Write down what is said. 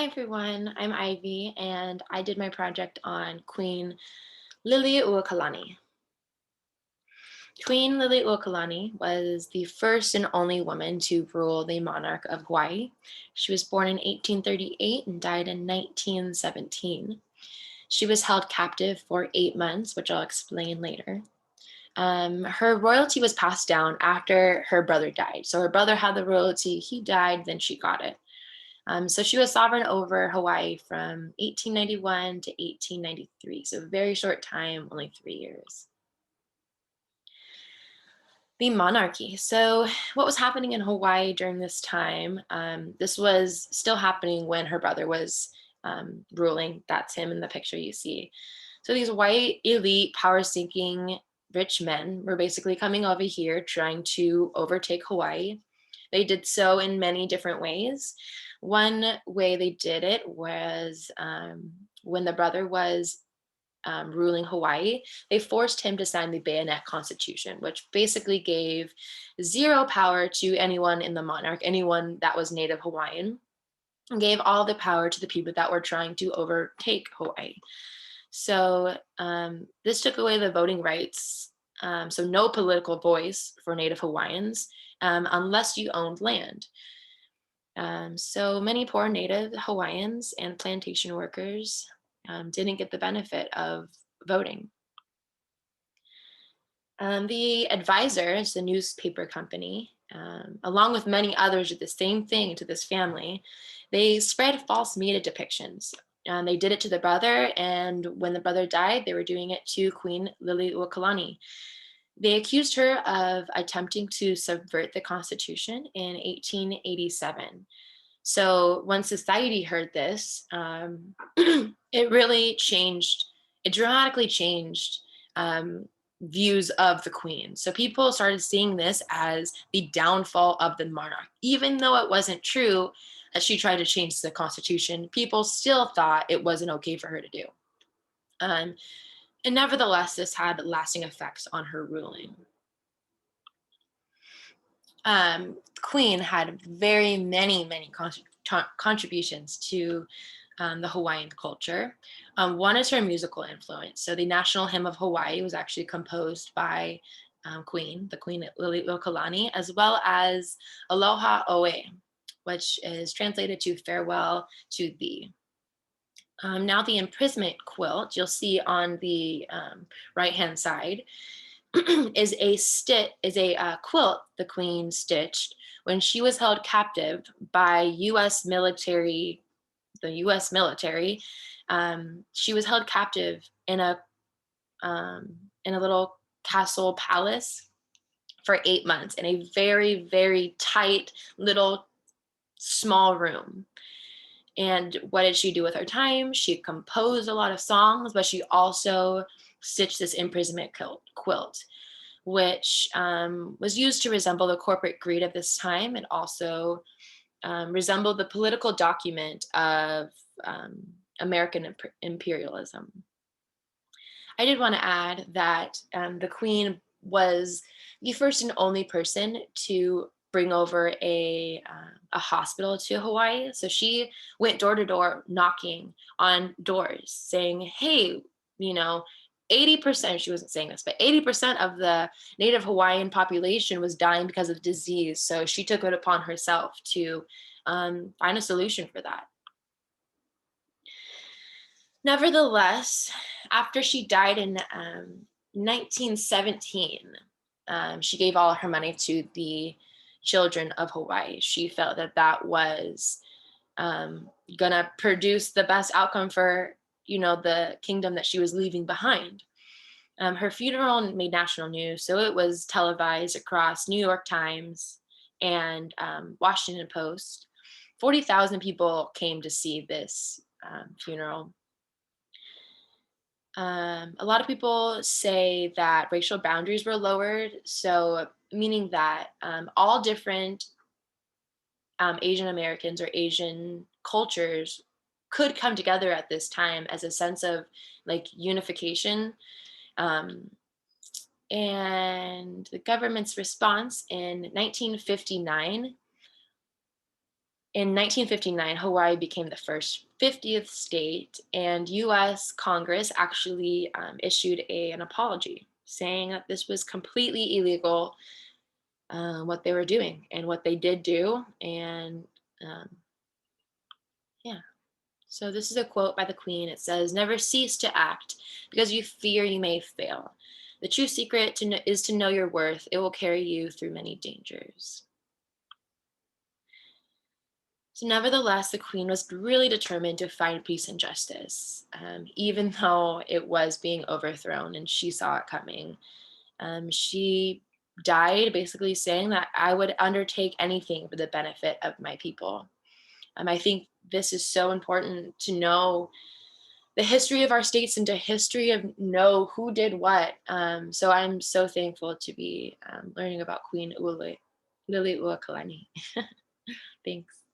everyone, I'm Ivy, and I did my project on Queen Lili'uokalani. Queen Lili'uokalani was the first and only woman to rule the monarch of Hawaii. She was born in 1838 and died in 1917. She was held captive for 8 months, which I'll explain later. Her royalty was passed down after her brother died. So her brother had the royalty, he died, then she got it. So she was sovereign over Hawaii from 1891 to 1893. So a very short time, only 3 years. The monarchy. So what was happening in Hawaii during this time? This was still happening when her brother was ruling. That's him in the picture you see. So these white elite power-seeking rich men were basically coming over here trying to overtake Hawaii. They did so in many different ways. One way they did it was when the brother was ruling Hawaii, they forced him to sign the Bayonet Constitution, which basically gave zero power to anyone in the monarch, anyone that was Native Hawaiian, and gave all the power to the people that were trying to overtake Hawaii. So this took away the voting rights. So no political voice for Native Hawaiians unless you owned land. So many poor Native Hawaiians and plantation workers didn't get the benefit of voting. The Advisor is the newspaper company, along with many others did the same thing to this family. They spread false media depictions. They did it to the brother, and when the brother died, they were doing it to Queen Lili'uokalani. They accused her of attempting to subvert the Constitution in 1887. So when society heard this, it really changed, it dramatically changed views of the queen. So people started seeing this as the downfall of the monarch. Even though it wasn't true that she tried to change the constitution, people still thought it wasn't okay for her to do. Um, and nevertheless, this had lasting effects on her ruling. Queen had very many contributions to the Hawaiian culture. One is her musical influence. So the national hymn of Hawaii was actually composed by the Queen Lili'uokalani, as well as Aloha Oe, which is translated to farewell to thee. Now the imprisonment quilt you'll see on the right-hand side is a quilt the queen stitched when she was held captive by U.S. military. The U.S. military. She was held captive in a little castle palace for 8 months in a very tight little small room. And what did she do with her time? She composed a lot of songs, but she also stitched this imprisonment quilt, which was used to resemble the corporate greed of this time. It also resembled the political document of American imperialism. I did want to add that the Queen was the first and only person to bring over a hospital to Hawaii. So she went door to door knocking on doors saying, hey, you know, 80%, she wasn't saying this, but 80% of the Native Hawaiian population was dying because of disease. So she took it upon herself to find a solution for that. Nevertheless, after she died in 1917, she gave all her money to the children of Hawaii. She felt that that was gonna produce the best outcome for the kingdom that she was leaving behind. Her funeral made national news, so it was televised across New York Times and Washington Post. 40,000 people came to see this funeral. A lot of people say that racial boundaries were lowered, so meaning that all different Asian Americans or Asian cultures could come together at this time as a sense of like unification. Um, and the government's response in 1959 In 1959, Hawaii became the first 50th state, and US Congress actually issued an apology saying that this was completely illegal, what they were doing and what they did do. And um, yeah, so this is a quote by the Queen. It says, "Never cease to act because you fear you may fail. The true secret is to know your worth. It will carry you through many dangers." So, nevertheless, the queen was really determined to find peace and justice, even though it was being overthrown and she saw it coming. She died basically saying that I would undertake anything for the benefit of my people. I think this is so important to know the history of our states and to history of know who did what. So I'm so thankful to be learning about Queen Lili'uokalani. Thanks.